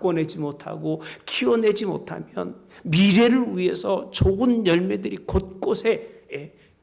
바꿔내지 못하고 키워내지 못하면 미래를 위해서 좋은 열매들이 곳곳에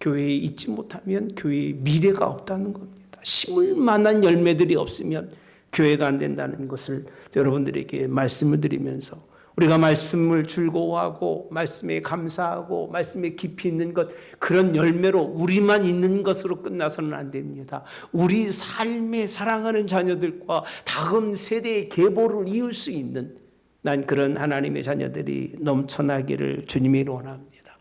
교회에 있지 못하면 교회에 미래가 없다는 겁니다. 심을 만한 열매들이 없으면 교회가 안 된다는 것을 여러분들에게 말씀을 드리면서 우리가 말씀을 즐거워하고 말씀에 감사하고 말씀에 깊이 있는 것, 그런 열매로 우리만 있는 것으로 끝나서는 안 됩니다. 우리 삶에 사랑하는 자녀들과 다음 세대의 계보를 이을 수 있는 난 그런 하나님의 자녀들이 넘쳐나기를 주님이 원합니다.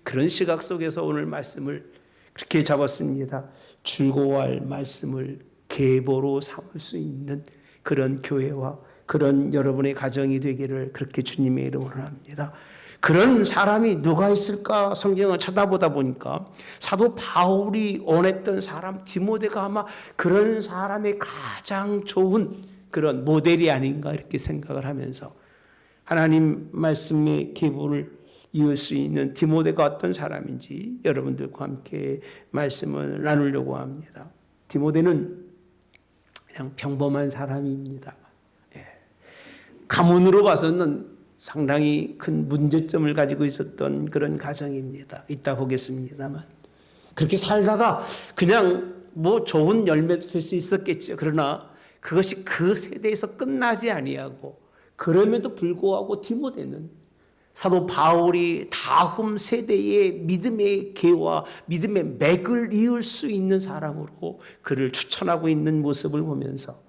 그런 시각 속에서 오늘 말씀을 그렇게 잡았습니다. 즐거워할 말씀을 계보로 삼을 수 있는 그런 교회와 그런 여러분의 가정이 되기를 그렇게 주님의 이름으로 합니다. 그런 사람이 누가 있을까 성경을 쳐다보다 보니까 사도 바울이 원했던 사람 디모데가 아마 그런 사람의 가장 좋은 그런 모델이 아닌가 이렇게 생각을 하면서 하나님 말씀의 계보를 이을 수 있는 디모데가 어떤 사람인지 여러분들과 함께 말씀을 나누려고 합니다. 디모데는 그냥 평범한 사람입니다. 가문으로 봐서는 상당히 큰 문제점을 가지고 있었던 그런 가정입니다. 이따 보겠습니다만 그렇게 살다가 그냥 뭐 좋은 열매도 될 수 있었겠죠. 그러나 그것이 그 세대에서 끝나지 아니하고 그럼에도 불구하고 디모데는 사도 바울이 다음 세대의 믿음의 계와 믿음의 맥을 이을 수 있는 사람으로 그를 추천하고 있는 모습을 보면서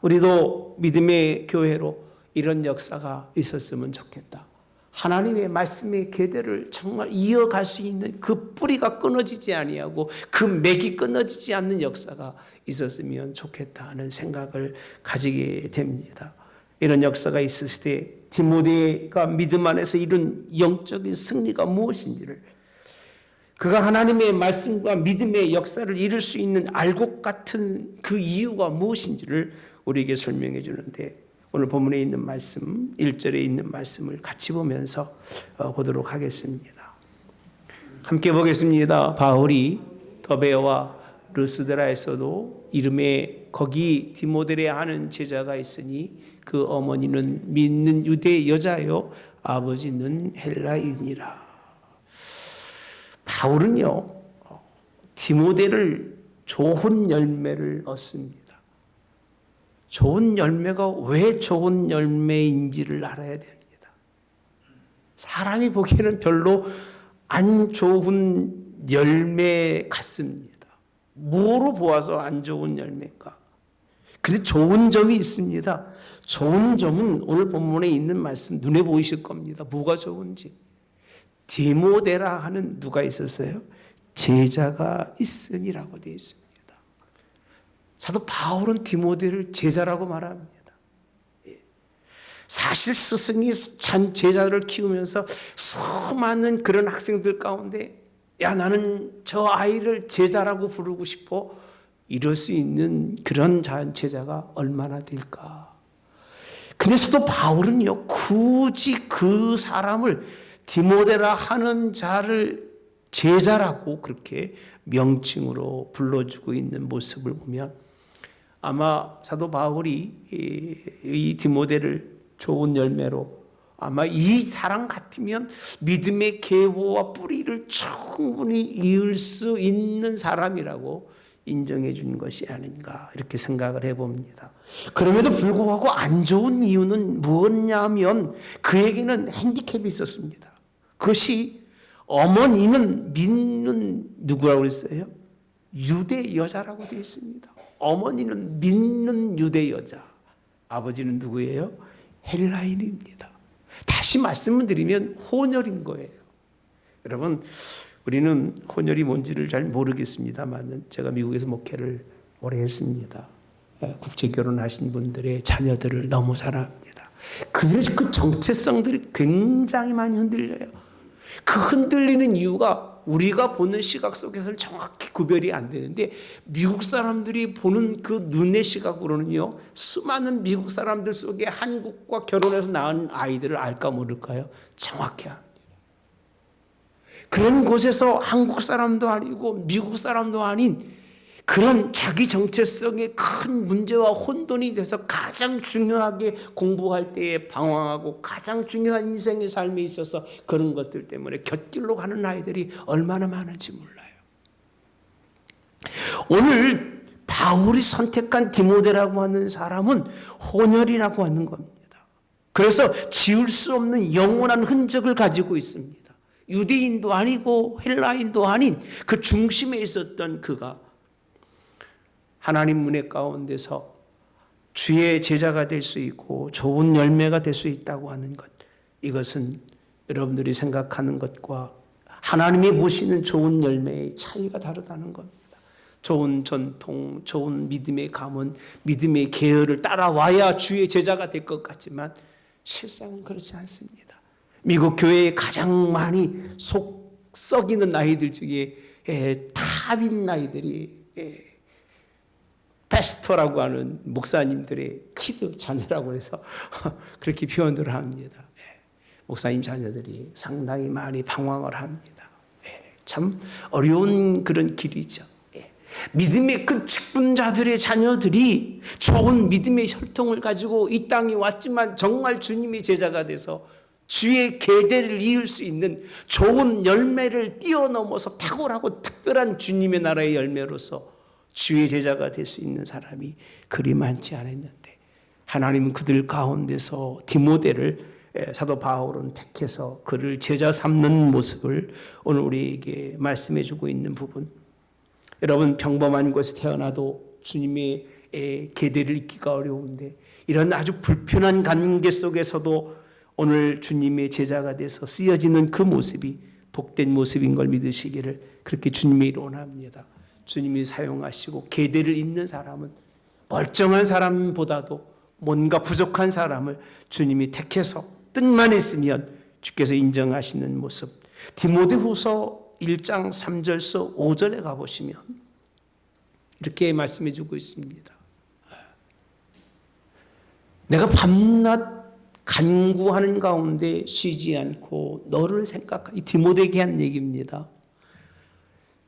우리도 믿음의 교회로 이런 역사가 있었으면 좋겠다. 하나님의 말씀의 계대를 정말 이어갈 수 있는 그 뿌리가 끊어지지 아니하고 그 맥이 끊어지지 않는 역사가 있었으면 좋겠다 하는 생각을 가지게 됩니다. 이런 역사가 있을 때 디모데가 믿음 안에서 이룬 영적인 승리가 무엇인지를, 그가 하나님의 말씀과 믿음의 역사를 이룰 수 있는 알곡 같은 그 이유가 무엇인지를 우리에게 설명해 주는데, 오늘 본문에 있는 말씀 1절에 있는 말씀을 같이 보면서 보도록 하겠습니다. 함께 보겠습니다. 바울이 더베와 르스드라에서도 이름에 거기 디모데레 하는 제자가 있으니 그 어머니는 믿는 유대 여자요 아버지는 헬라인이라. 바울은요 디모데를 좋은 열매를 얻습니다. 좋은 열매가 왜 좋은 열매인지를 알아야 됩니다. 사람이 보기에는 별로 안 좋은 열매 같습니다. 뭐로 보아서 안 좋은 열매인가? 근데 좋은 점이 있습니다. 좋은 점은 오늘 본문에 있는 말씀 눈에 보이실 겁니다. 뭐가 좋은지. 디모데라 하는 누가 있었어요? 제자가 있으니라고 되어 있습니다. 사도 바울은 디모데를 제자라고 말합니다. 사실 스승이 제자를 키우면서 수많은 그런 학생들 가운데 나는 저 아이를 제자라고 부르고 싶어, 이럴 수 있는 그런 제자가 얼마나 될까. 근데 사도 바울은요 굳이 그 사람을 디모데라 하는 자를 제자라고 그렇게 명칭으로 불러주고 있는 모습을 보면 아마 사도 바울이 이 디모데를 좋은 열매로, 아마 이 사람 같으면 믿음의 계보와 뿌리를 충분히 이을 수 있는 사람이라고 인정해 준 것이 아닌가 이렇게 생각을 해봅니다. 그럼에도 불구하고 안 좋은 이유는 무엇냐면 그에게는 핸디캡이 있었습니다. 그것이 어머니는 믿는 누구라고 그랬어요? 유대 여자라고 되어 있습니다. 어머니는 믿는 유대 여자, 아버지는 누구예요? 헬라인입니다. 다시 말씀을 드리면 혼혈인 거예요. 여러분, 우리는 혼혈이 뭔지를 잘 모르겠습니다만 제가 미국에서 목회를 오래 했습니다. 국제 결혼하신 분들의 자녀들을 너무 사랑합니다. 그들의 그 정체성들이 굉장히 많이 흔들려요. 그 흔들리는 이유가 우리가 보는 시각 속에서는 정확히 구별이 안 되는데, 미국 사람들이 보는 그 눈의 시각으로는요 수많은 미국 사람들 속에 한국과 결혼해서 낳은 아이들을 알까 모를까요? 정확히 압니다. 그런 곳에서 한국 사람도 아니고 미국 사람도 아닌 그런 자기 정체성의 큰 문제와 혼돈이 돼서 가장 중요하게 공부할 때에 방황하고 가장 중요한 인생의 삶에 있어서 그런 것들 때문에 곁길로 가는 아이들이 얼마나 많은지 몰라요. 오늘 바울이 선택한 디모데라고 하는 사람은 혼혈이라고 하는 겁니다. 그래서 지울 수 없는 영원한 흔적을 가지고 있습니다. 유대인도 아니고 헬라인도 아닌 그 중심에 있었던 그가 하나님 은혜 가운데서 주의 제자가 될 수 있고 좋은 열매가 될 수 있다고 하는 것, 이것은 여러분들이 생각하는 것과 하나님이 보시는 좋은 열매의 차이가 다르다는 겁니다. 좋은 전통, 좋은 믿음의 가문, 믿음의 계열을 따라와야 주의 제자가 될 것 같지만 실상은 그렇지 않습니다. 미국 교회에 가장 많이 속 썩이는 아이들 중에 탑인 아이들이 패스터라고 하는 목사님들의 키드 자녀라고 해서 그렇게 표현을 합니다. 목사님 자녀들이 상당히 많이 방황을 합니다. 참 어려운 그런 길이죠. 믿음의 큰 직분자들의 자녀들이 좋은 믿음의 혈통을 가지고 이 땅에 왔지만 정말 주님의 제자가 돼서 주의 계대를 이을 수 있는 좋은 열매를 뛰어넘어서 탁월하고 특별한 주님의 나라의 열매로서 주의 제자가 될 수 있는 사람이 그리 많지 않았는데 하나님은 그들 가운데서 디모데를 사도 바울은 택해서 그를 제자 삼는 모습을 오늘 우리에게 말씀해 주고 있는 부분, 여러분 평범한 곳에 태어나도 주님의 계대를 잇기가 어려운데 이런 아주 불편한 관계 속에서도 오늘 주님의 제자가 돼서 쓰여지는 그 모습이 복된 모습인 걸 믿으시기를 그렇게 주님이 원합니다. 주님이 사용하시고 계대를 잇는 사람은 멀쩡한 사람보다도 뭔가 부족한 사람을 주님이 택해서 뜻만 있으면 주께서 인정하시는 모습. 디모데후서 1장 3절서 5절에 가보시면 이렇게 말씀해 주고 있습니다. 내가 밤낮 간구하는 가운데 쉬지 않고 너를 생각하, 이 디모데에게 한 얘기입니다.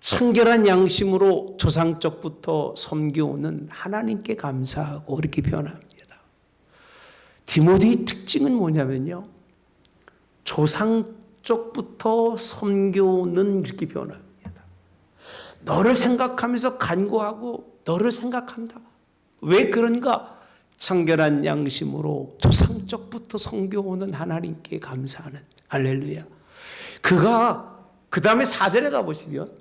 청결한 양심으로 조상적부터 섬겨오는 하나님께 감사하고 이렇게 표현합니다. 디모데의 특징은 뭐냐면요, 조상적부터 섬겨오는 이렇게 표현합니다. 너를 생각하면서 간구하고 너를 생각한다. 왜 그런가? 청결한 양심으로 조상적부터 섬겨오는 하나님께 감사하는, 할렐루야. 그가 그 다음에 4절에 가보시면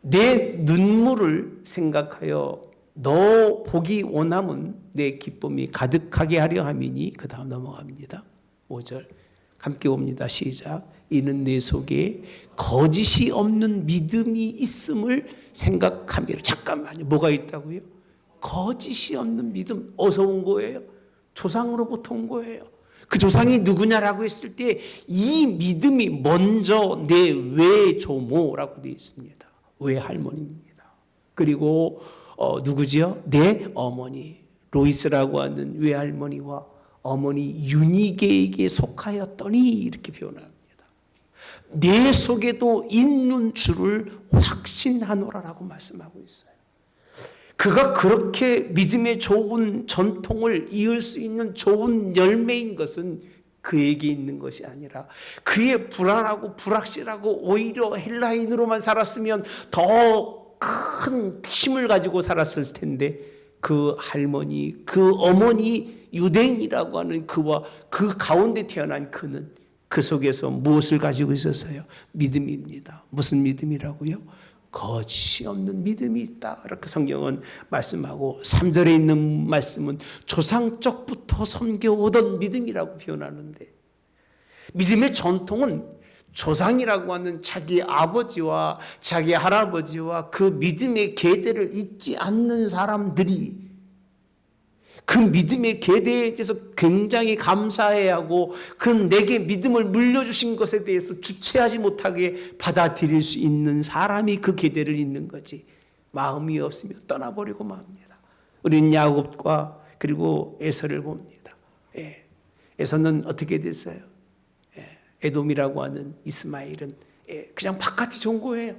내 눈물을 생각하여 너 보기 원함은 내 기쁨이 가득하게 하려 함이니, 그 다음 넘어갑니다. 5절 함께 봅니다. 시작. 이는 내 속에 거짓이 없는 믿음이 있음을 생각함이라. 잠깐만요. 뭐가 있다고요? 거짓이 없는 믿음. 어디서 온 거예요? 조상으로부터 온 거예요. 그 조상이 누구냐라고 했을 때 이 믿음이 먼저 내 외조모라고 되어 있습니다. 외할머니입니다. 그리고 누구지요? 내 어머니 로이스라고 하는 외할머니와 어머니 유니게에게 속하였더니 이렇게 표현합니다. 내 속에도 있는 줄을 확신하노라라고 말씀하고 있어요. 그가 그렇게 믿음의 좋은 전통을 이을 수 있는 좋은 열매인 것은 그에게 있는 것이 아니라 그의 불안하고 불확실하고 오히려 헬라인으로만 살았으면 더 큰 힘을 가지고 살았을 텐데 그 할머니, 그 어머니 유대인이라고 하는 그와 그 가운데 태어난 그는 그 속에서 무엇을 가지고 있었어요? 믿음입니다. 무슨 믿음이라고요? 거짓이 없는 믿음이 있다. 이렇게 성경은 말씀하고 3절에 있는 말씀은 조상적부터 섬겨오던 믿음이라고 표현하는데, 믿음의 전통은 조상이라고 하는 자기 아버지와 자기 할아버지와 그 믿음의 계대를 잊지 않는 사람들이 그 믿음의 계대에 대해서 굉장히 감사해야 하고 그 내게 믿음을 물려주신 것에 대해서 주체하지 못하게 받아들일 수 있는 사람이 그 계대를 잇는 거지, 마음이 없으면 떠나버리고 맙니다. 우리는 야곱과 그리고 에서를 봅니다. 에서는 어떻게 됐어요? 에돔이라고 하는 이스마엘은 그냥 바깥이 좋은 거예요.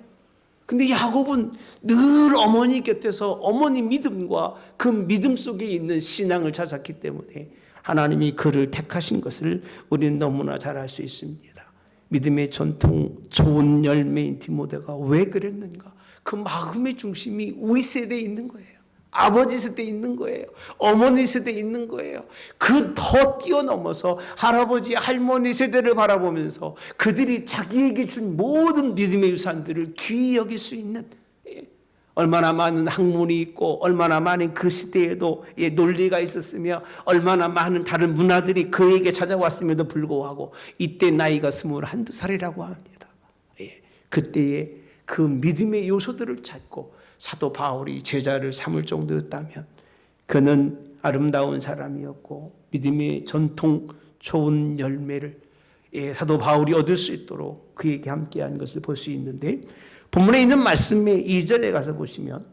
근데 야곱은 늘 어머니 곁에서 어머니 믿음과 그 믿음 속에 있는 신앙을 찾았기 때문에 하나님이 그를 택하신 것을 우리는 너무나 잘 알 수 있습니다. 믿음의 전통 좋은 열매인 디모데가 왜 그랬는가? 그 마음의 중심이 우리 세대에 있는 거예요. 아버지 세대에 있는 거예요. 어머니 세대에 있는 거예요. 그 더 뛰어넘어서 할아버지, 할머니 세대를 바라보면서 그들이 자기에게 준 모든 믿음의 유산들을 귀히 여길 수 있는, 얼마나 많은 학문이 있고 얼마나 많은 그 시대에도 논리가 있었으며 얼마나 많은 다른 문화들이 그에게 찾아왔음에도 불구하고 이때 나이가 21~22살이라고 합니다. 그때에 그 믿음의 요소들을 찾고 사도 바울이 제자를 삼을 정도였다면 그는 아름다운 사람이었고 믿음의 전통 좋은 열매를 사도 바울이 얻을 수 있도록 그에게 함께한 것을 볼 수 있는데, 본문에 있는 말씀의 2절에 가서 보시면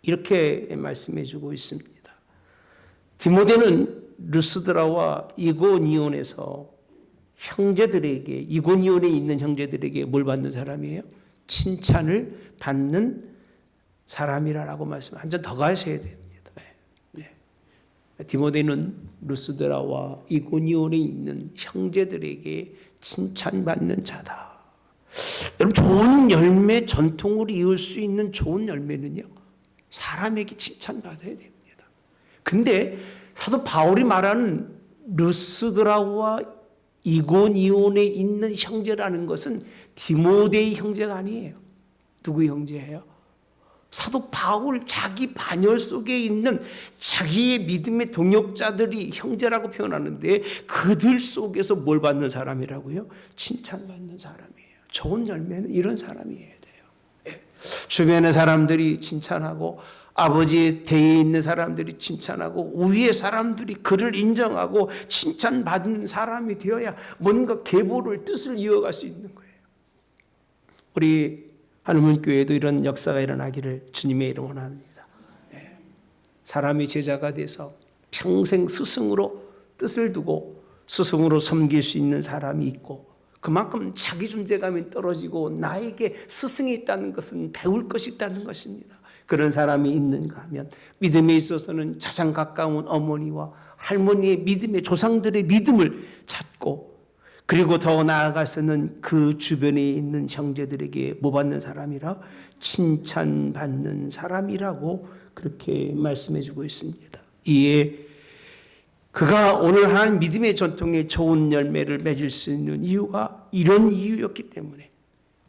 이렇게 말씀해 주고 있습니다. 디모데는 루스드라와 이고니온에서 형제들에게, 이고니온에 있는 형제들에게 뭘 받는 사람이에요? 칭찬을 받는 사람이라고 말씀. 한 점 더 가셔야 됩니다. 디모데는 루스드라와 이고니온에 있는 형제들에게 칭찬받는 자다. 여러분, 좋은 열매, 전통으로 이을 수 있는 좋은 열매는요, 사람에게 칭찬받아야 됩니다. 근데 사도 바울이 말하는 루스드라와 이고니온에 있는 형제라는 것은 디모데의 형제가 아니에요. 누구 형제예요? 사도 바울 자기 반열 속에 있는 자기의 믿음의 동역자들이 형제라고 표현하는데 그들 속에서 뭘 받는 사람이라고요? 칭찬받는 사람이에요. 좋은 열매는 이런 사람이어야 돼요. 주변의 사람들이 칭찬하고 아버지의 대에 있는 사람들이 칭찬하고 위의 사람들이 그를 인정하고 칭찬받는 사람이 되어야 뭔가 계보를 뜻을 이어갈 수 있는 거예요. 우리 하늘문 교회도 이런 역사가 일어나기를 주님의 이름 원합니다. 사람이 제자가 돼서 평생 스승으로 뜻을 두고 스승으로 섬길 수 있는 사람이 있고, 그만큼 자기 존재감이 떨어지고 나에게 스승이 있다는 것은 배울 것이 있다는 것입니다. 그런 사람이 있는가 하면 믿음에 있어서는 가장 가까운 어머니와 할머니의 믿음의 조상들의 믿음을 찾고, 그리고 더 나아가서는 그 주변에 있는 형제들에게 뭐 받는 사람이라? 칭찬받는 사람이라고 그렇게 말씀해 주고 있습니다. 이에 그가 오늘 하나님 믿음의 전통에 좋은 열매를 맺을 수 있는 이유가 이런 이유였기 때문에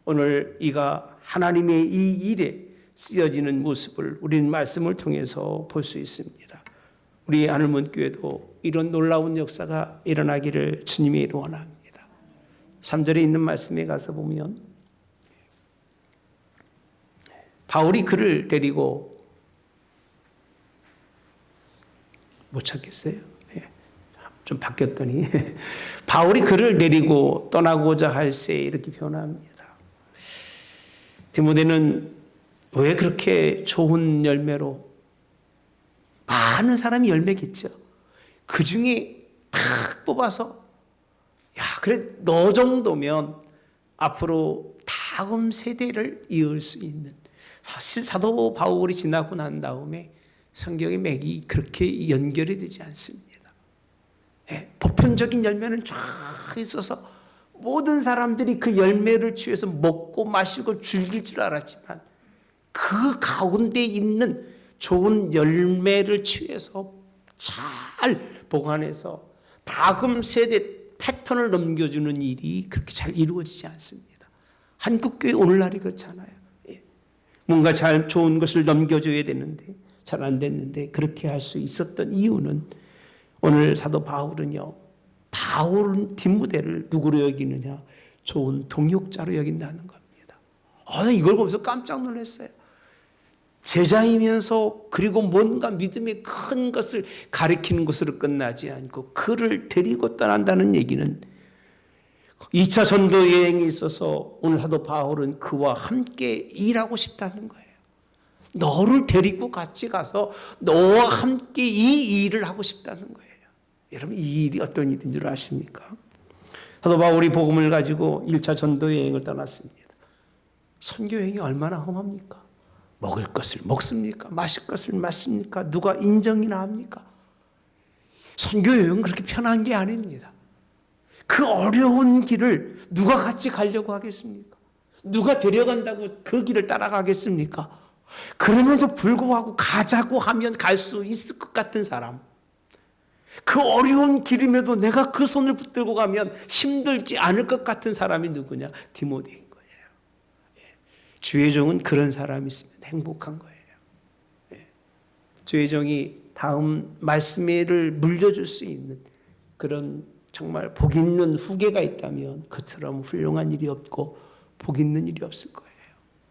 오늘 이가 하나님의 이 일에 쓰여지는 모습을 우리는 말씀을 통해서 볼 수 있습니다. 우리 하늘문 교회도 이런 놀라운 역사가 일어나기를 주님이 원합니다. 3절에 있는 말씀에 가서 보면 바울이 그를 데리고, 못 찾겠어요? 좀 바뀌었더니 바울이 그를 데리고 떠나고자 할세 이렇게 표현합니다. 디모데는 왜 그렇게 좋은 열매로, 많은 사람이 열매겠죠. 그 중에 탁 뽑아서 야, 그래 너 정도면 앞으로 다음 세대를 이을 수 있는, 사실 사도 바울이 지나고 난 다음에 성경의 맥이 그렇게 연결이 되지 않습니다. 보편적인 열매는 쫙 있어서 모든 사람들이 그 열매를 취해서 먹고 마시고 즐길 줄 알았지만 그 가운데 있는 좋은 열매를 취해서 잘 보관해서 다음 세대 패턴을 넘겨주는 일이 그렇게 잘 이루어지지 않습니다. 한국교회 오늘날이 그렇잖아요. 뭔가 잘 좋은 것을 넘겨줘야 되는데 잘 안 됐는데, 그렇게 할 수 있었던 이유는 오늘 사도 바울은요, 바울은 디모데를 누구로 여기느냐? 좋은 동역자로 여긴다는 겁니다. 이걸 보면서 깜짝 놀랐어요. 제자이면서 그리고 뭔가 믿음의 큰 것을 가리키는 것으로 끝나지 않고 그를 데리고 떠난다는 얘기는 2차 전도 여행에 있어서 오늘 사도 바울은 그와 함께 일하고 싶다는 거예요. 너를 데리고 같이 가서 너와 함께 이 일을 하고 싶다는 거예요. 여러분, 이 일이 어떤 일인 줄 아십니까? 사도 바울이 복음을 가지고 1차 전도 여행을 떠났습니다. 선교 여행이 얼마나 험합니까? 먹을 것을 먹습니까? 마실 것을 마십니까? 누가 인정이나 합니까? 선교 여행은 그렇게 편한 게 아닙니다. 그 어려운 길을 누가 같이 가려고 하겠습니까? 누가 데려간다고 그 길을 따라가겠습니까? 그럼에도 불구하고 가자고 하면 갈 수 있을 것 같은 사람, 그 어려운 길임에도 내가 그 손을 붙들고 가면 힘들지 않을 것 같은 사람이 누구냐? 디모데인 거예요. 주의 종은 그런 사람이 있으면 행복한 거예요. 주의 종이 다음 말씀을 물려줄 수 있는 그런 정말 복 있는 후계가 있다면 그처럼 훌륭한 일이 없고 복 있는 일이 없을 거예요.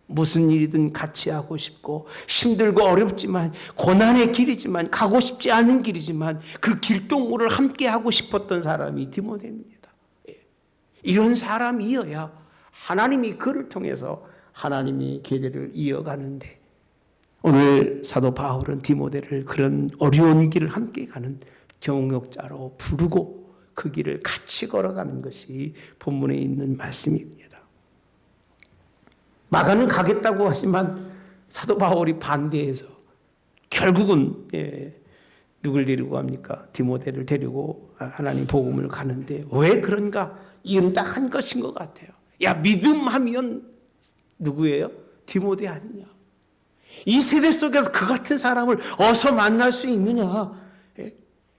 무슨 일이든 같이 하고 싶고 힘들고 어렵지만 고난의 길이지만 가고 싶지 않은 길이지만 그 길동무를 함께 하고 싶었던 사람이 디모데입니다. 이런 사람이어야 하나님이 그를 통해서 하나님의 계대를 이어가는데, 오늘 사도 바울은 디모데를 그런 어려운 길을 함께 가는 경력자로 부르고 그 길을 같이 걸어가는 것이 본문에 있는 말씀입니다. 마가는 가겠다고 하지만 사도 바울이 반대해서 결국은 누굴 데리고 갑니까? 디모데를 데리고 하나님 복음을 가는데, 왜 그런가? 이응딱한 것인 것 같아요. 야, 믿음하면 누구예요? 디모데 아니냐? 이 세대 속에서 그 같은 사람을 어서 만날 수 있느냐?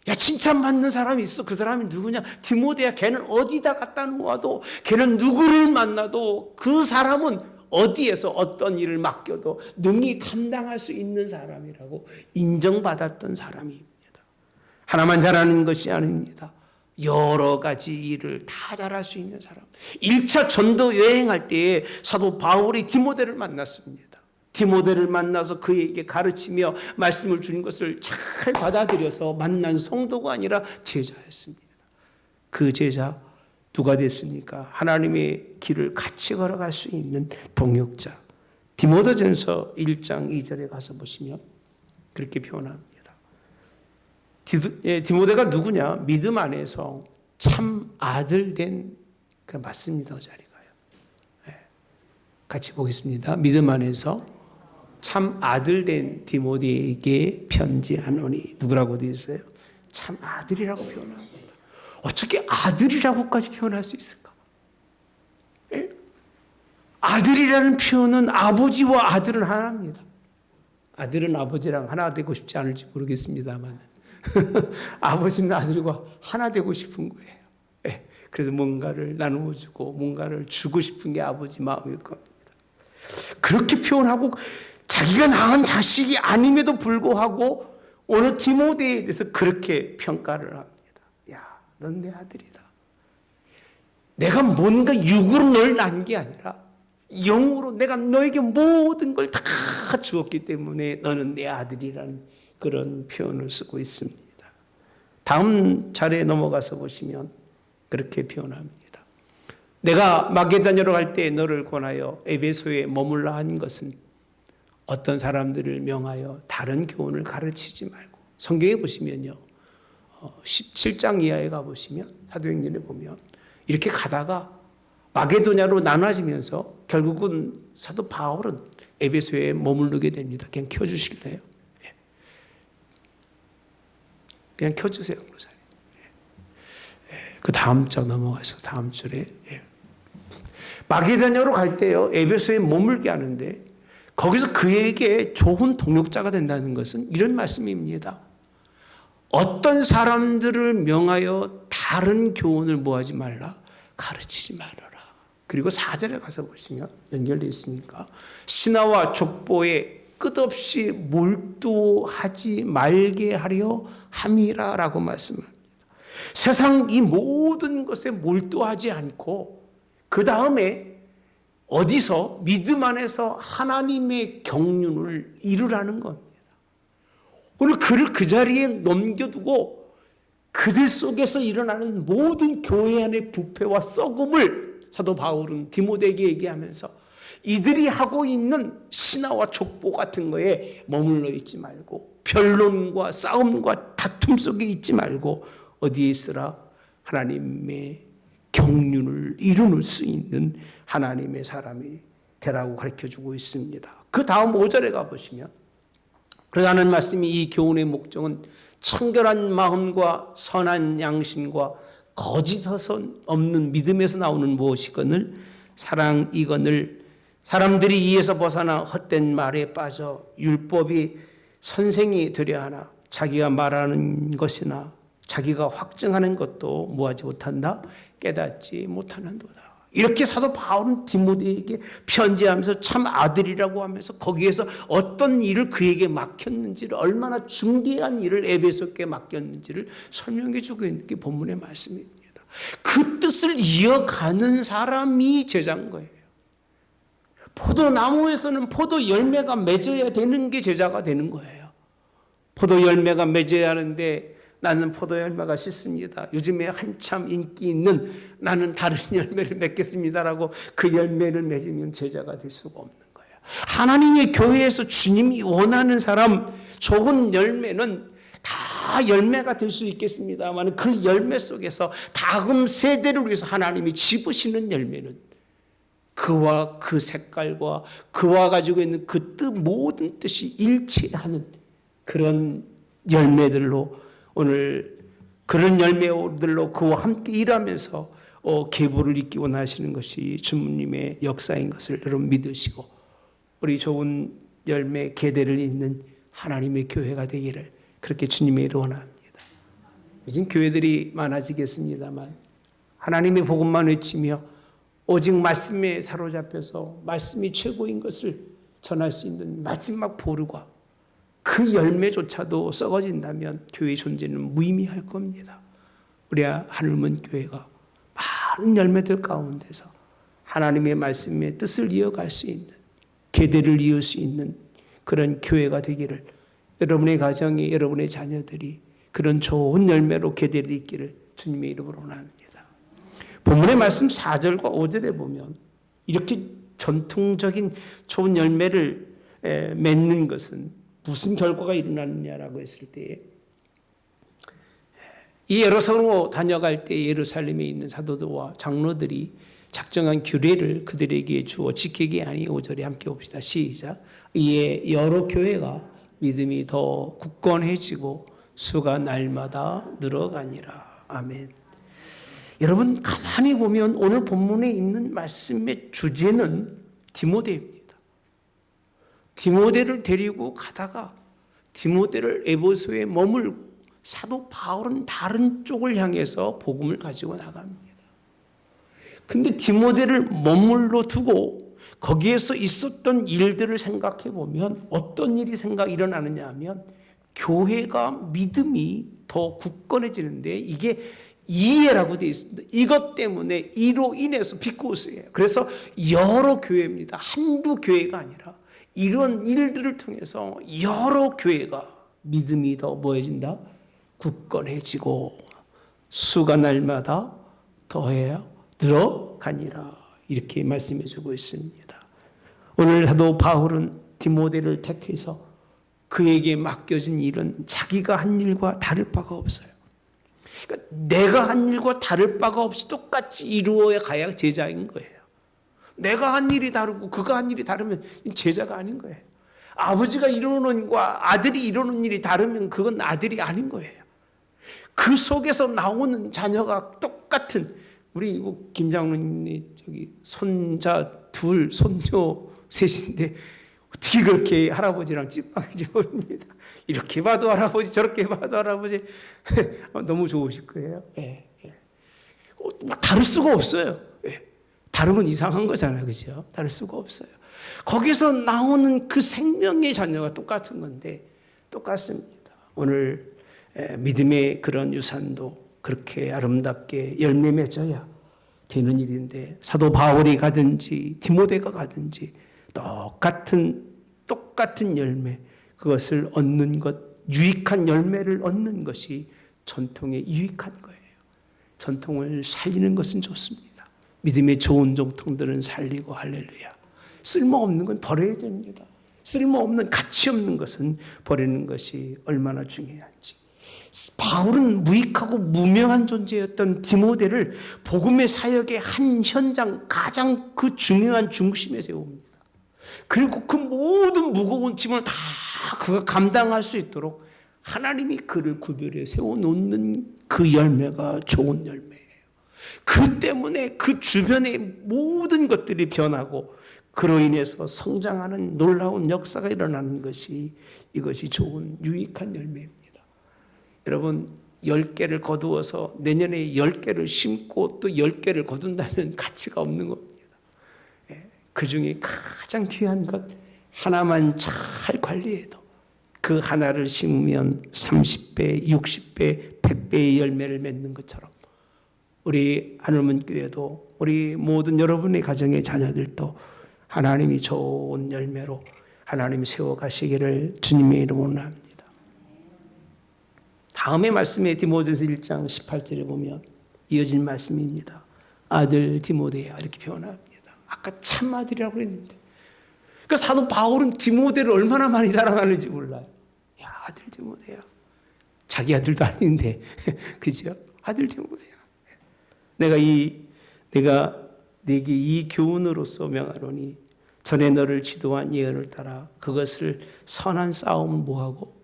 야, 칭찬받는 사람이 있어. 그 사람이 누구냐? 디모데야. 걔는 어디다 갖다 놓아도, 걔는 누구를 만나도 그 사람은 어디에서 어떤 일을 맡겨도 능히 감당할 수 있는 사람이라고 인정받았던 사람입니다. 하나만 잘하는 것이 아닙니다. 여러 가지 일을 다 잘할 수 있는 사람. 1차 전도 여행할 때에 사도 바울이 디모데를 만났습니다. 디모데를 만나서 그에게 가르치며 말씀을 주는 것을 잘 받아들여서 만난 성도가 아니라 제자였습니다. 그 제자 누가 됐습니까? 하나님의 길을 같이 걸어갈 수 있는 동역자. 디모데전서 1장 2절에 가서 보시면 그렇게 표현합니다. 디모데가 누구냐? 믿음 안에서 참 아들 된, 그 맞습니다. 그 자리가요. 같이 보겠습니다. 믿음 안에서 참 아들 된 디모데에게 편지하노니. 누구라고 되어 있어요? 참 아들이라고 표현합니다. 어떻게 아들이라고까지 표현할 수 있을까? 아들이라는 표현은 아버지와 아들은 하나입니다. 아들은 아버지랑 하나 되고 싶지 않을지 모르겠습니다.만 아버지는 아들과 하나 되고 싶은 거예요. 그래서 뭔가를 나누어주고 뭔가를 주고 싶은 게 아버지 마음일 겁니다. 그렇게 표현하고 자기가 낳은 자식이 아님에도 불구하고 오늘 디모데에 대해서 그렇게 평가를 합니다. 야, 넌 내 아들이다. 내가 뭔가 육으로 널 낳은 게 아니라 영으로 내가 너에게 모든 걸 다 주었기 때문에 너는 내 아들이라는 그런 표현을 쓰고 있습니다. 다음 차례에 넘어가서 보시면 그렇게 표현합니다. 내가 마게도냐로 갈 때 너를 권하여 에베소에 머물라 한 것은 어떤 사람들을 명하여 다른 교훈을 가르치지 말고, 성경에 보시면요, 17장 이하에 가보시면, 사도행전에 보면 이렇게 가다가 마게도냐로 나눠지면서 결국은 사도 바울은 에베소에 머무르게 됩니다. 그냥 켜주실래요? 그냥 켜주세요. 그 다음 장 넘어가서 다음 줄에 마게도냐로 갈 때요, 에베소에 머물게 하는데 거기서 그에게 좋은 동역자가 된다는 것은 이런 말씀입니다. 어떤 사람들을 명하여 다른 교훈을 뭐하지 말라? 가르치지 말아라. 그리고 4절에 가서 보시면 연결되어 있으니까 신하와 족보에 끝없이 몰두하지 말게 하려 함이라 라고 말씀합니다. 세상 이 모든 것에 몰두하지 않고 그 다음에 어디서? 믿음 안에서 하나님의 경륜을 이루라는 겁니다. 오늘 그를 그 자리에 넘겨두고 그들 속에서 일어나는 모든 교회 안의 부패와 썩음을 사도 바울은 디모데에게 얘기하면서 이들이 하고 있는 신화와 족보 같은 거에 머물러 있지 말고 변론과 싸움과 다툼 속에 있지 말고 어디에 있으라? 하나님의 경륜을 이루는 수 있는 하나님의 사람이 되라고 가르쳐주고 있습니다. 그 다음 5절에 가보시면 그러자는 말씀이 이 교훈의 목적은 청결한 마음과 선한 양심과 거짓허선 없는 믿음에서 나오는 무엇이거늘 사랑이거늘 사람들이 이에서 벗어나 헛된 말에 빠져 율법이 선생이 되려 하나 자기가 말하는 것이나 자기가 확증하는 것도 뭐하지 못한다? 깨닫지 못하는도다. 이렇게 사도 바울은 디모데에게 편지하면서 참 아들이라고 하면서 거기에서 어떤 일을 그에게 맡겼는지를 얼마나 중대한 일을 에베소께 맡겼는지를 설명해 주고 있는 게 본문의 말씀입니다. 그 뜻을 이어가는 사람이 제자인 거예요. 포도나무에서는 포도 열매가 맺어야 되는 게 제자가 되는 거예요. 포도 열매가 맺어야 하는데 나는 포도 열매가 싫습니다. 요즘에 한참 인기 있는 나는 다른 열매를 맺겠습니다라고 그 열매를 맺으면 제자가 될 수가 없는 거예요. 하나님의 교회에서 주님이 원하는 사람 좋은 열매는 다 열매가 될 수 있겠습니다만 그 열매 속에서 다음 세대를 위해서 하나님이 집으시는 열매는 그와 그 색깔과 그와 가지고 있는 그 뜻 모든 뜻이 일치하는 그런 열매들로 오늘 그런 열매들로 그와 함께 일하면서 계보를 잇기 원하시는 것이 주님의 역사인 것을 여러분 믿으시고 우리 좋은 열매 계대를 잇는 하나님의 교회가 되기를 그렇게 주님의 이름으로 원합니다. 요즘 교회들이 많아지겠습니다만 하나님의 복음만 외치며 오직 말씀에 사로잡혀서 말씀이 최고인 것을 전할 수 있는 마지막 보루가 그 열매조차도 썩어진다면 교회의 존재는 무의미할 겁니다. 우리 하늘문 교회가 많은 열매들 가운데서 하나님의 말씀의 뜻을 이어갈 수 있는 계대를 이을 수 있는 그런 교회가 되기를 여러분의 가정이 여러분의 자녀들이 그런 좋은 열매로 계대를 잇기를 주님의 이름으로 원합니다. 본문의 말씀 4절과 5절에 보면 이렇게 전통적인 좋은 열매를 맺는 것은 무슨 결과가 일어나느냐라고 했을 때 이 예루살렘으로 다녀갈 때 예루살렘에 있는 사도들과 장로들이 작정한 규례를 그들에게 주어 지키게 하니 5절에 함께 봅시다. 시작. 이에 여러 교회가 믿음이 더 굳건해지고 수가 날마다 늘어가니라. 아멘. 여러분 가만히 보면 오늘 본문에 있는 말씀의 주제는 디모데입니다. 디모데를 데리고 가다가 디모데를 에베소에 머물고 사도 바울은 다른 쪽을 향해서 복음을 가지고 나갑니다. 근데 디모데를 머물러 두고 거기에서 있었던 일들을 생각해 보면 어떤 일이 일어나느냐 하면 교회가 믿음이 더 굳건해지는데 이게 이해라고 되어 있습니다. 이것 때문에 이로 인해서 비코스예요. 그래서 여러 교회입니다. 한두 교회가 아니라 이런 일들을 통해서 여러 교회가 믿음이 더 뭐해진다? 굳건해지고 수가 날마다 더해야 늘어가니라. 이렇게 말씀해 주고 있습니다. 오늘 사도 바울은 디모데를 택해서 그에게 맡겨진 일은 자기가 한 일과 다를 바가 없어요. 그러니까 내가 한 일과 다를 바가 없이 똑같이 이루어야 가야 제자인 거예요. 내가 한 일이 다르고 그가 한 일이 다르면 제자가 아닌 거예요. 아버지가 이루는 일과 아들이 이루는 일이 다르면 그건 아들이 아닌 거예요. 그 속에서 나오는 자녀가 똑같은 우리 김 장로님이 저기 손자 둘, 손녀 셋인데 어떻게 그렇게 할아버지랑 찐빵을 먹습니다. 이렇게 봐도 할아버지, 저렇게 봐도 할아버지 너무 좋으실 거예요. 예, 예. 다를 수가 없어요. 예. 다르면 이상한 거잖아요, 그렇죠? 다를 수가 없어요. 거기서 나오는 그 생명의 자녀가 똑같은 건데 똑같습니다. 오늘 믿음의 그런 유산도 그렇게 아름답게 열매 맺어야 되는 일인데 사도 바울이 가든지 디모데가 가든지 똑같은 열매 그것을 얻는 것 유익한 열매를 얻는 것이 전통에 유익한 거예요. 전통을 살리는 것은 좋습니다. 믿음의 좋은 전통들은 살리고 할렐루야. 쓸모없는 건 버려야 됩니다. 쓸모없는 가치 없는 것은 버리는 것이 얼마나 중요한지. 바울은 무익하고 무명한 존재였던 디모데를 복음의 사역의 한 현장 가장 그 중요한 중심에 세웁니다. 그리고 그 모든 무거운 짐을 다 그가 감당할 수 있도록 하나님이 그를 구별해 세워놓는 그 열매가 좋은 열매예요. 그 때문에 그 주변의 모든 것들이 변하고 그로 인해서 성장하는 놀라운 역사가 일어나는 것이 이것이 좋은 유익한 열매입니다. 여러분 10개를 거두어서 내년에 10개를 심고 또 10개를 거둔다면 가치가 없는 겁니다. 그 중에 가장 귀한 것 하나만 잘 관리해도 그 하나를 심으면 30배, 60배, 100배의 열매를 맺는 것처럼 우리 하늘문 교회도 우리 모든 여러분의 가정의 자녀들도 하나님이 좋은 열매로 하나님이 세워가시기를 주님의 이름으로 원합니다. 다음의 말씀에 디모데서 1장 18절에 보면 이어진 말씀입니다. 아들 디모데야 이렇게 표현합니다. 아까 참아들이라고 그랬는데 그러니까 사도 바울은 디모데를 얼마나 많이 사랑하는지 몰라요. 야 아들 디모데야. 자기 아들도 아닌데 그죠? 아들 디모데야. 내가 네게 이 교훈으로서 명하노니 전에 너를 지도한 예언을 따라 그것을 선한 싸움을 뭐하고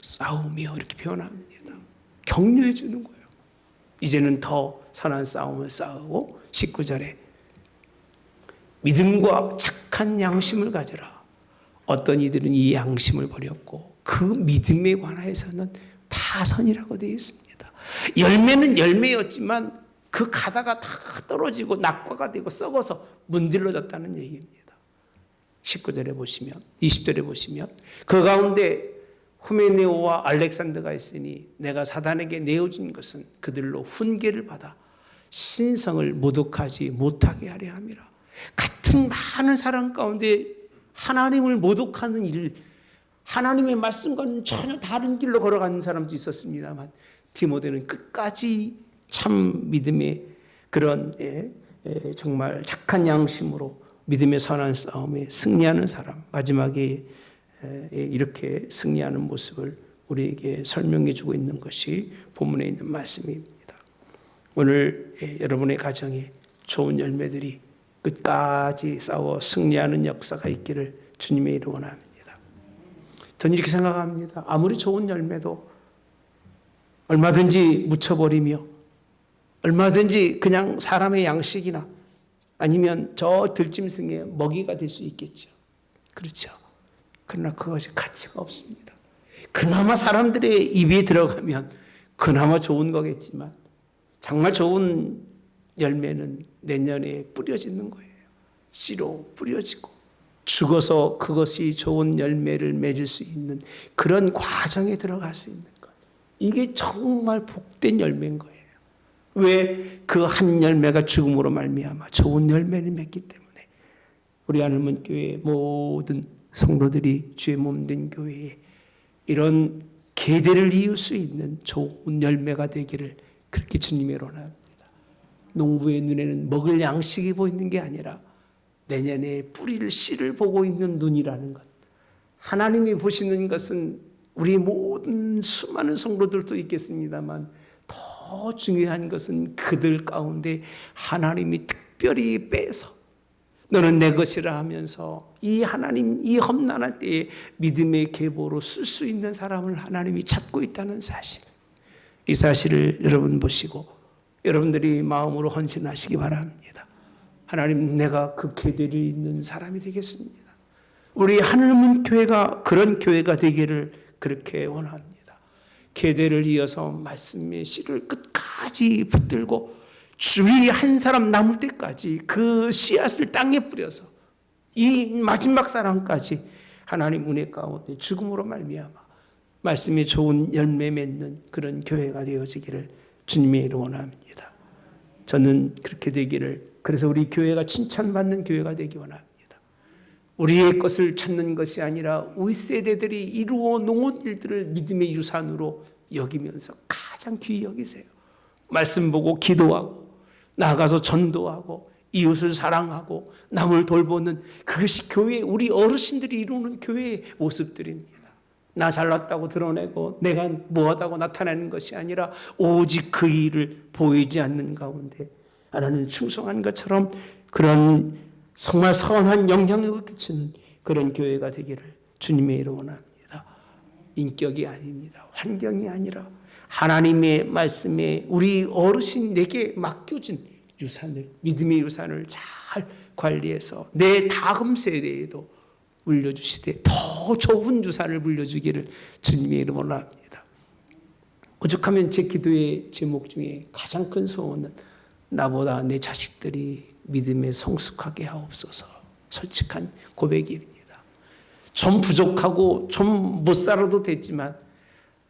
싸우며 이렇게 표현합니다. 격려해 주는 거예요. 이제는 더 선한 싸움을 싸우고 19절에 믿음과 착한 양심을 가져라. 어떤 이들은 이 양심을 버렸고 그 믿음에 관하여서는 파선이라고 되어 있습니다. 열매는 열매였지만 그 가다가 다 떨어지고 낙과가 되고 썩어서 문질러졌다는 얘기입니다. 19절에 보시면 20절에 보시면 그 가운데 후메네오와 알렉산더가 있으니 내가 사단에게 내어준 것은 그들로 훈계를 받아 신성을 모독하지 못하게 하려 함이라. 같은 많은 사람 가운데 하나님을 모독하는 일, 하나님의 말씀과는 전혀 다른 길로 걸어가는 사람도 있었습니다만 디모데는 끝까지 참 믿음의 그런 정말 착한 양심으로 믿음의 선한 싸움에 승리하는 사람, 마지막에 이렇게 승리하는 모습을 우리에게 설명해 주고 있는 것이 본문에 있는 말씀입니다. 오늘 여러분의 가정에 좋은 열매들이 끝까지 싸워 승리하는 역사가 있기를 주님의 이름으로 원합니다. 저는 이렇게 생각합니다. 아무리 좋은 열매도 얼마든지 묻혀버리며 얼마든지 그냥 사람의 양식이나 아니면 저 들짐승의 먹이가 될 수 있겠죠. 그렇죠. 그러나 그것이 가치가 없습니다. 그나마 사람들의 입에 들어가면 그나마 좋은 거겠지만 정말 좋은 열매는 내년에 뿌려지는 거예요. 씨로 뿌려지고 죽어서 그것이 좋은 열매를 맺을 수 있는 그런 과정에 들어갈 수 있는 것. 이게 정말 복된 열매인 거예요. 왜? 그 한 열매가 죽음으로 말미암아 좋은 열매를 맺기 때문에 우리 하늘문 교회 모든 성도들이 주의 몸된 교회에 이런 계대를 이을 수 있는 좋은 열매가 되기를 그렇게 주님의 원합니다. 농부의 눈에는 먹을 양식이 보이는 게 아니라 내년에 뿌릴 씨를 보고 있는 눈이라는 것. 하나님이 보시는 것은 우리 모든 수많은 성도들도 있겠습니다만 더 중요한 것은 그들 가운데 하나님이 특별히 빼서 너는 내 것이라 하면서 이 하나님 이 험난한 때에 믿음의 계보로 쓸 수 있는 사람을 하나님이 찾고 있다는 사실. 이 사실을 여러분 보시고 여러분들이 마음으로 헌신하시기 바랍니다. 하나님 내가 그 계대를 잇는 사람이 되겠습니다. 우리 하늘문 교회가 그런 교회가 되기를 그렇게 원합니다. 계대를 이어서 말씀의 씨를 끝까지 붙들고 줄이 한 사람 남을 때까지 그 씨앗을 땅에 뿌려서 이 마지막 사람까지 하나님 은혜 가운데 죽음으로 말미암아 말씀이 좋은 열매 맺는 그런 교회가 되어지기를 주님의 이름으로 원합니다. 저는 그렇게 되기를 그래서 우리 교회가 칭찬받는 교회가 되기 원합니다. 우리의 것을 찾는 것이 아니라 우리 세대들이 이루어 놓은 일들을 믿음의 유산으로 여기면서 가장 귀히 여기세요. 말씀 보고 기도하고 나가서 전도하고 이웃을 사랑하고 남을 돌보는 그것이 교회 우리 어르신들이 이루는 교회의 모습들입니다. 나 잘났다고 드러내고 내가 뭐하다고 나타내는 것이 아니라 오직 그 일을 보이지 않는 가운데 하나님 충성한 것처럼 그런 정말 선한 영향력을 끼치는 그런 교회가 되기를 주님의 이름으로 원합니다. 인격이 아닙니다. 환경이 아니라 하나님의 말씀에 우리 어르신 내게 맡겨진 유산을, 믿음의 유산을 잘 관리해서 내 다음 세대에도 물려주시되 더 좋은 유산을 물려주기를 주님의 이름으로 원합니다. 오죽하면 제 기도의 제목 중에 가장 큰 소원은 나보다 내 자식들이 믿음에 성숙하게 하옵소서, 솔직한 고백입니다. 좀 부족하고 좀 못 살아도 됐지만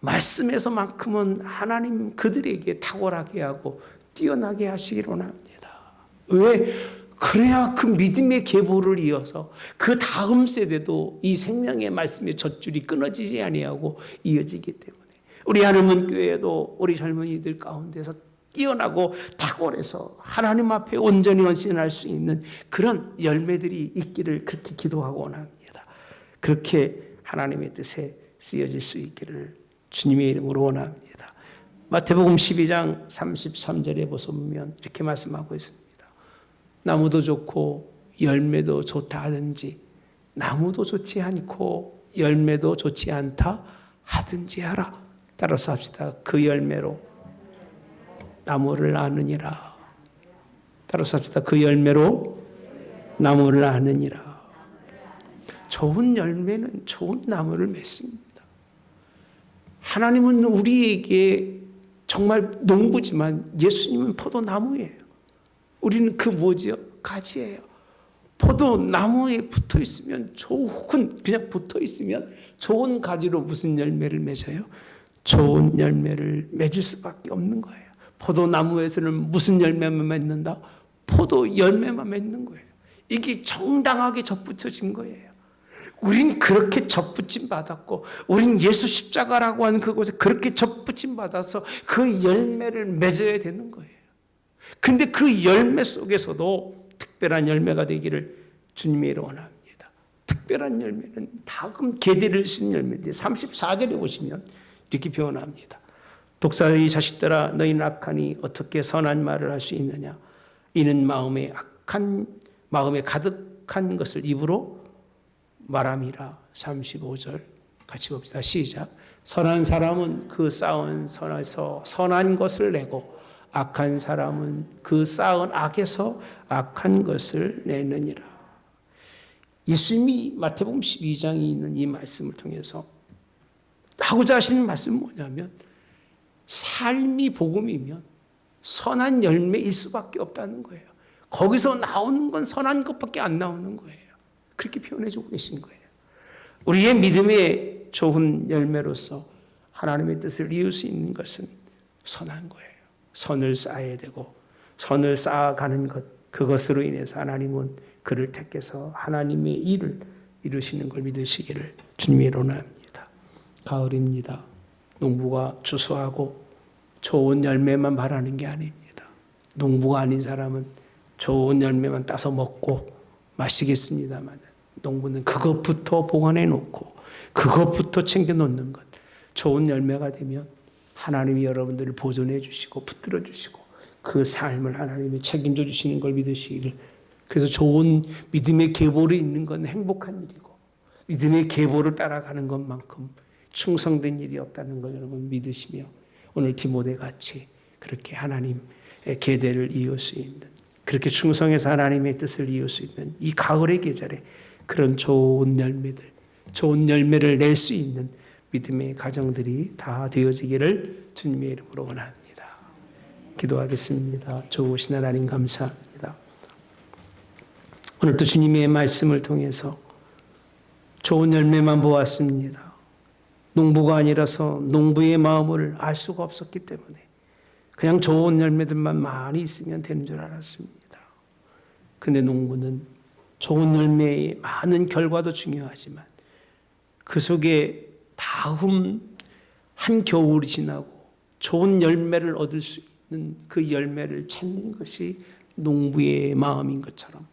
말씀에서만큼은 하나님 그들에게 탁월하게 하고 뛰어나게 하시기를 원합니다. 왜? 그래야 그 믿음의 계보를 이어서 그 다음 세대도 이 생명의 말씀의 젖줄이 끊어지지 아니하고 이어지기 때문에 우리 하늘문 교회도 우리 젊은이들 가운데서 뛰어나고 탁월해서 하나님 앞에 온전히 헌신할 수 있는 그런 열매들이 있기를 그렇게 기도하고 원합니다. 그렇게 하나님의 뜻에 쓰여질 수 있기를 주님의 이름으로 원합니다. 마태복음 12장 33절에 보면 이렇게 말씀하고 있습니다. 나무도 좋고 열매도 좋다 하든지 나무도 좋지 않고 열매도 좋지 않다 하든지 하라. 따라서 합시다. 그 열매로 나무를 아느니라. 따라서 합시다. 그 열매로 나무를 아느니라. 좋은 열매는 좋은 나무를 맺습니다. 하나님은 우리에게 정말 농부지만 예수님은 포도나무예요. 우리는 그 뭐지요? 가지예요. 포도나무에 붙어 있으면 그냥 붙어 있으면 좋은 가지로 무슨 열매를 맺어요? 좋은 열매를 맺을 수밖에 없는 거예요. 포도나무에서는 무슨 열매만 맺는다? 포도 열매만 맺는 거예요. 이게 정당하게 접붙여진 거예요. 우린 그렇게 접붙임 받았고, 우린 예수 십자가라고 하는 그곳에 그렇게 접붙임 받아서 그 열매를 맺어야 되는 거예요. 근데 그 열매 속에서도 특별한 열매가 되기를 주님의 이름으로 원합니다. 특별한 열매는 다금 계대를 쓴 열매인데 34절에 보시면 이렇게 표현합니다. 독사의 자식들아 너희는 악하니 어떻게 선한 말을 할 수 있느냐. 이는 마음에 가득한 것을 입으로 말함이라. 35절 같이 봅시다. 시작. 선한 사람은 그 쌓은 선에서 선한 것을 내고 악한 사람은 그 쌓은 악에서 악한 것을 내느니라. 예수님이 마태복음 12장에 있는 이 말씀을 통해서 하고자 하시는 말씀은 뭐냐면 삶이 복음이면 선한 열매일 수밖에 없다는 거예요. 거기서 나오는 건 선한 것밖에 안 나오는 거예요. 그렇게 표현해주고 계신 거예요. 우리의 믿음의 좋은 열매로서 하나님의 뜻을 이룰 수 있는 것은 선한 거예요. 선을 쌓아야 되고 선을 쌓아가는 것, 그것으로 인해서 하나님은 그를 택해서 하나님의 일을 이루시는 걸 믿으시기를 주님의 이름으로 합니다. 가을입니다. 농부가 추수하고 좋은 열매만 바라는 게 아닙니다. 농부가 아닌 사람은 좋은 열매만 따서 먹고 마시겠습니다만 농부는 그것부터 보관해 놓고 그것부터 챙겨 놓는 것. 좋은 열매가 되면 하나님이 여러분들을 보존해 주시고 붙들어 주시고 그 삶을 하나님이 책임져 주시는 걸 믿으시기를. 그래서 좋은 믿음의 계보를 있는 건 행복한 일이고 믿음의 계보를 따라가는 것만큼 충성된 일이 없다는 걸 여러분 믿으시며 오늘 디모데 같이 그렇게 하나님의 계대를 이을 수 있는, 그렇게 충성해서 하나님의 뜻을 이을 수 있는 이 가을의 계절에 그런 좋은 열매들, 좋은 열매를 낼 수 있는 믿음의 가정들이 다 되어지기를 주님의 이름으로 원합니다. 기도하겠습니다. 좋으신 하나님 감사합니다. 오늘도 주님의 말씀을 통해서 좋은 열매만 보았습니다. 농부가 아니라서 농부의 마음을 알 수가 없었기 때문에 그냥 좋은 열매들만 많이 있으면 되는 줄 알았습니다. 근데 농부는 좋은 열매의 많은 결과도 중요하지만 그 속에 다음 한 겨울이 지나고 좋은 열매를 얻을 수 있는 그 열매를 찾는 것이 농부의 마음인 것처럼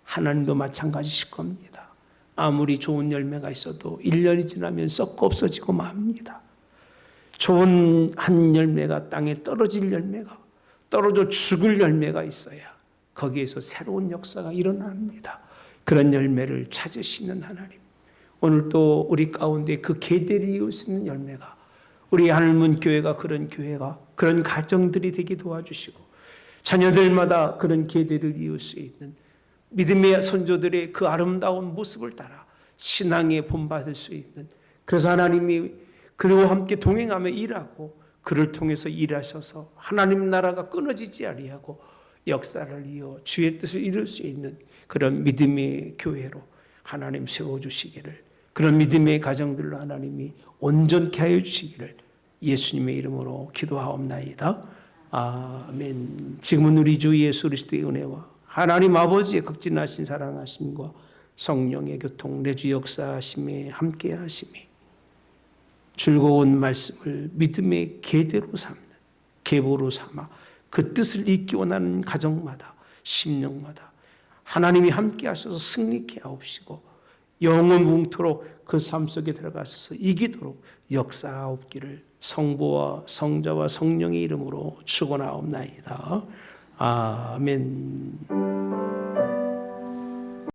하나님도 마찬가지실 겁니다. 아무리 좋은 열매가 있어도 1년이 지나면 썩고 없어지고 맙니다. 좋은 한 열매가 땅에 떨어질 열매가, 떨어져 죽을 열매가 있어야 거기에서 새로운 역사가 일어납니다. 그런 열매를 찾으시는 하나님, 오늘 또 우리 가운데 그 계대를 이을 수 있는 열매가, 우리 하늘문 교회가 그런 교회가, 그런 가정들이 되게 도와주시고, 자녀들마다 그런 계대를 이을 수 있는 믿음의 선조들의 그 아름다운 모습을 따라 신앙에 본받을 수 있는, 그래서 하나님이 그리고 함께 동행하며 일하고 그를 통해서 일하셔서 하나님 나라가 끊어지지 아니하고 역사를 이어 주의 뜻을 이룰 수 있는 그런 믿음의 교회로 하나님 세워주시기를, 그런 믿음의 가정들로 하나님이 온전케 하여 주시기를 예수님의 이름으로 기도하옵나이다. 아멘. 지금은 우리 주 예수 그리스도의 은혜와 하나님 아버지의 극진하신 사랑하심과 성령의 교통 내주 역사하심에 함께하심이 즐거운 말씀을 믿음의 계대로 삼는 계보로 삼아 그 뜻을 잊기 원하는 가정마다 심령마다 하나님이 함께하셔서 승리케 하옵시고 영원붕토록 그 삶 속에 들어가셔서 이기도록 역사하옵기를 성부와 성자와 성령의 이름으로 축원하옵나이다. 아멘.